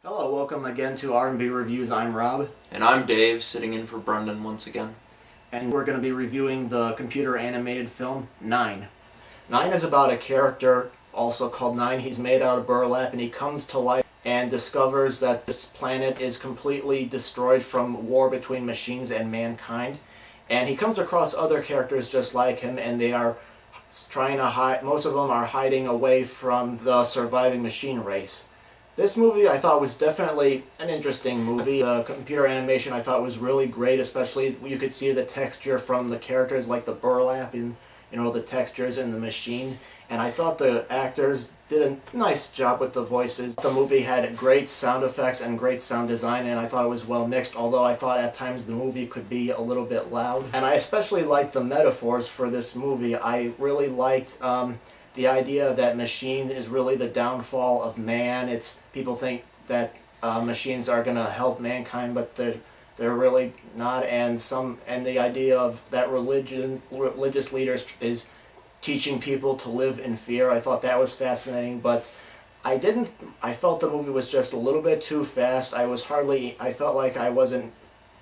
Hello, welcome again to R&B Reviews. I'm Rob. And I'm Dave, sitting in for Brendan once again. And we're going to be reviewing the computer animated film Nine. Nine is about a character also called Nine. He's made out of burlap and he comes to life and discovers that this planet is completely destroyed from war between machines and mankind. And he comes across other characters just like him, and they are trying to hide. Most of them are hiding away from the surviving machine race. This movie I thought was definitely an interesting movie. The computer animation I thought was really great, especially you could see the texture from the characters, like the burlap and the textures in the machine. And I thought the actors did a nice job with the voices. The movie had great sound effects and great sound design, and I thought it was well mixed, although I thought at times the movie could be a little bit loud. And I especially liked the metaphors for this movie. I really liked the idea that machine is really the downfall of man. People think that machines are going to help mankind, but they're really not. And the idea of that religious leaders is teaching people to live in fear. I thought that was fascinating, but I felt the movie was just a little bit too fast. I felt like I wasn't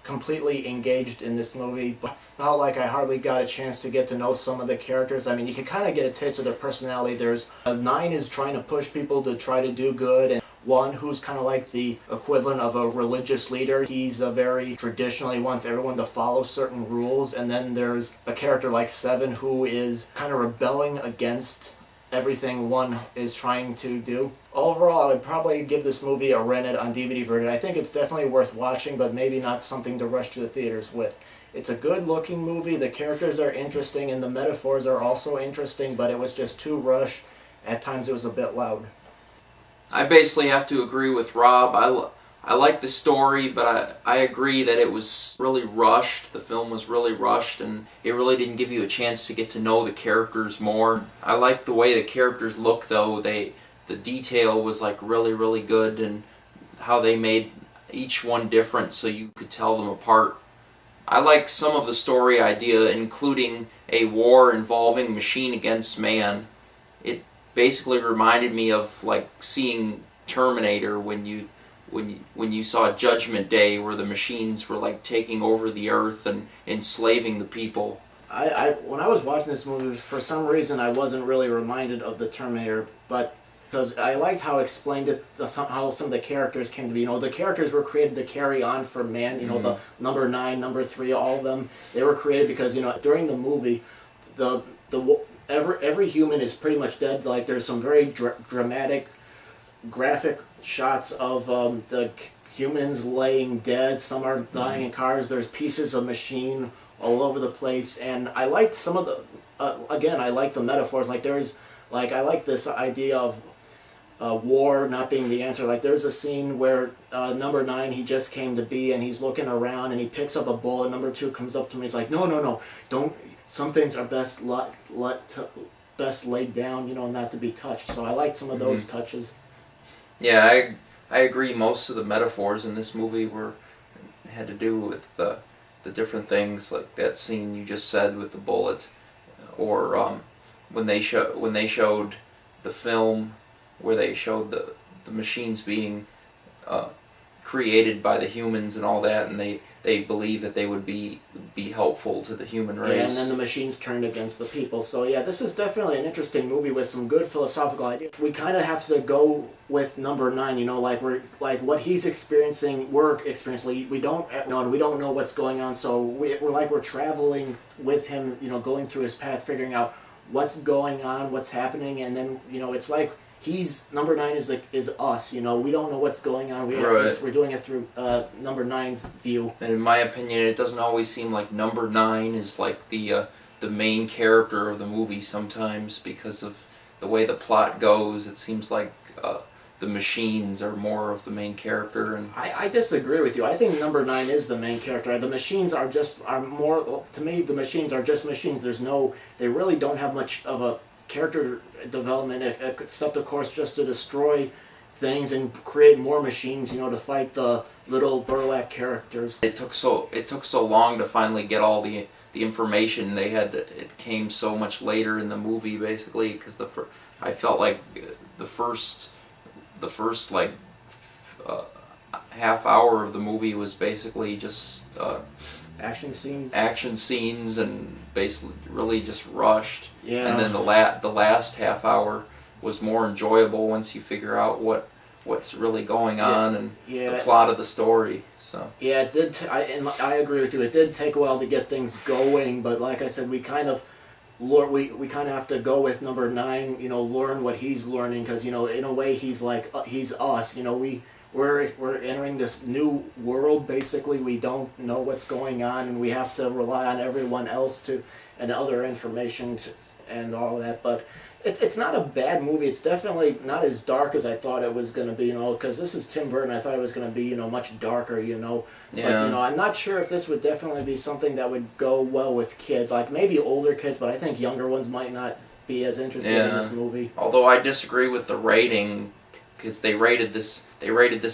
completely engaged in this movie, but felt like I hardly got a chance to get to know some of the characters. I mean, you can kind of get a taste of their personality. There's Nine is trying to push people to try to do good, and one who's kind of like the equivalent of a religious leader. He's a very traditional, he wants everyone to follow certain rules. And then there's a character like Seven who is kind of rebelling against everything one is trying to do. Overall, I would probably give this movie a rented on DVD version. I think it's definitely worth watching, but maybe not something to rush to the theaters with. It's a good looking movie, the characters are interesting, and the metaphors are also interesting, but it was just too rushed. At times it was a bit loud. I basically have to agree with Rob. I like the story, but I agree that it was really rushed. The film was really rushed, and it really didn't give you a chance to get to know the characters more. I like the way the characters look, though. The detail was like really, really good, and how they made each one different so you could tell them apart. I like some of the story idea, including a war involving machine against man. It basically reminded me of like seeing Terminator when you saw Judgment Day, where the machines were like taking over the earth and enslaving the people. When I was watching this movie, for some reason I wasn't really reminded of the Terminator, but because I liked how explained it, how some of the characters came to be. The characters were created to carry on for man. The number 9, number 3, all of them, they were created because during the movie, every human is pretty much dead. Like there's some very dramatic, graphic shots of the humans laying dead. Some are dying in cars. There's pieces of machine all over the place, and I liked some of the. Again, I like the metaphors. I like this idea of war not being the answer. Like there's a scene where number 9, he just came to be, and he's looking around, and he picks up a bullet. Number 2 comes up to me. He's like, no, don't. Some things are best laid down, not to be touched. So I liked some of those touches. Yeah, I agree. Most of the metaphors in this movie had to do with the different things, like that scene you just said with the bullet, or when they showed the film where they showed the machines being created by the humans and all that, and they believe that they would be helpful to the human race. Yeah, and then the machines turned against the people. So yeah, this is definitely an interesting movie with some good philosophical ideas. We kind of have to go with number 9, like what he's experiencing, we're experiencing. We don't know, and we don't know what's going on. So we're traveling with him, going through his path, figuring out what's going on, what's happening, and then it's like number 9 is us. We don't know what's going on. We're doing it through number 9's view. And in my opinion, it doesn't always seem like number 9 is like the main character of the movie sometimes, because of the way the plot goes. It seems like the machines are more of the main character. And I disagree with you. I think number 9 is the main character. The machines are more, to me, the machines are just machines. They really don't have much of a character development, except of course just to destroy things and create more machines, to fight the little burlap characters. It took so long to finally get all the information they had. It came so much later in the movie, basically, because I felt like the first like half hour of the movie was basically just action scenes and basically really just rushed. Yeah. And then the last half hour was more enjoyable once you figure out what's really going on and the plot of the story. So yeah, it did. I agree with you. It did take a while to get things going, but like I said, we kind of have to go with number 9. Learn what he's learning, because in a way he's like he's us. We're entering this new world. Basically, we don't know what's going on, and we have to rely on everyone else and other information and all that. But it's not a bad movie. It's definitely not as dark as I thought it was going to be. Because this is Tim Burton. I thought it was going to be much darker. Yeah. But I'm not sure if this would definitely be something that would go well with kids. Like maybe older kids, but I think younger ones might not be as interested in this movie. Although I disagree with the rating, because they rated this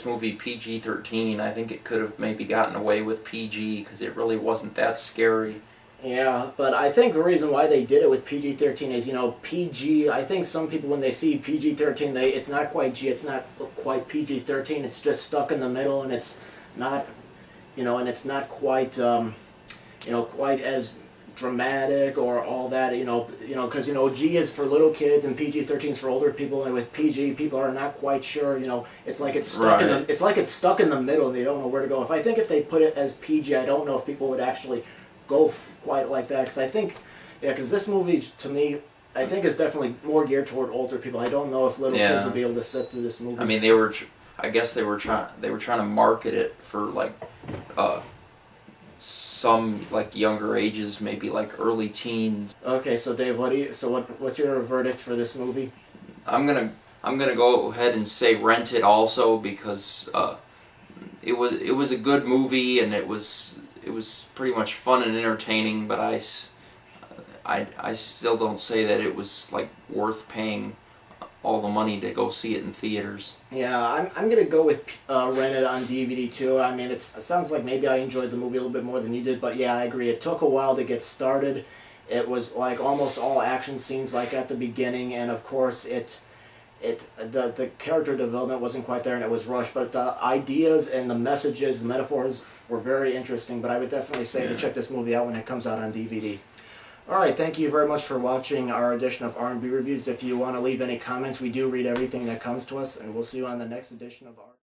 movie PG-13. I think it could have maybe gotten away with PG, because it really wasn't that scary. Yeah, but I think the reason why they did it with PG-13 is, PG, I think some people when they see PG-13, it's not quite G, it's not quite PG-13, it's just stuck in the middle, and it's not, and it's not quite, quite as dramatic or all that, because, G is for little kids and PG-13 is for older people, and with PG, people are not quite sure, it's like it's stuck it's stuck in the middle and they don't know where to go. If they put it as PG, I don't know if people would actually go quite like that, because I think, because this movie, to me, I think is definitely more geared toward older people. I don't know if little kids would be able to sit through this movie. I mean, I guess they were trying to market it for like some like younger ages, maybe like early teens. Okay, so Dave, what's your verdict for this movie? I'm gonna go ahead and say rent it also, because it was a good movie, and it was pretty much fun and entertaining, but I still don't say that it was like worth paying all the money to go see it in theaters. Yeah, I'm gonna go with rent it on DVD too. I mean, it sounds like maybe I enjoyed the movie a little bit more than you did, but yeah, I agree. It took a while to get started. It was like almost all action scenes like at the beginning, and of course the character development wasn't quite there, and it was rushed, but the ideas and the messages, the metaphors were very interesting. But I would definitely say to check this movie out when it comes out on DVD. Alright, thank you very much for watching our edition of R&B Reviews. If you want to leave any comments, we do read everything that comes to us, and we'll see you on the next edition of R&B.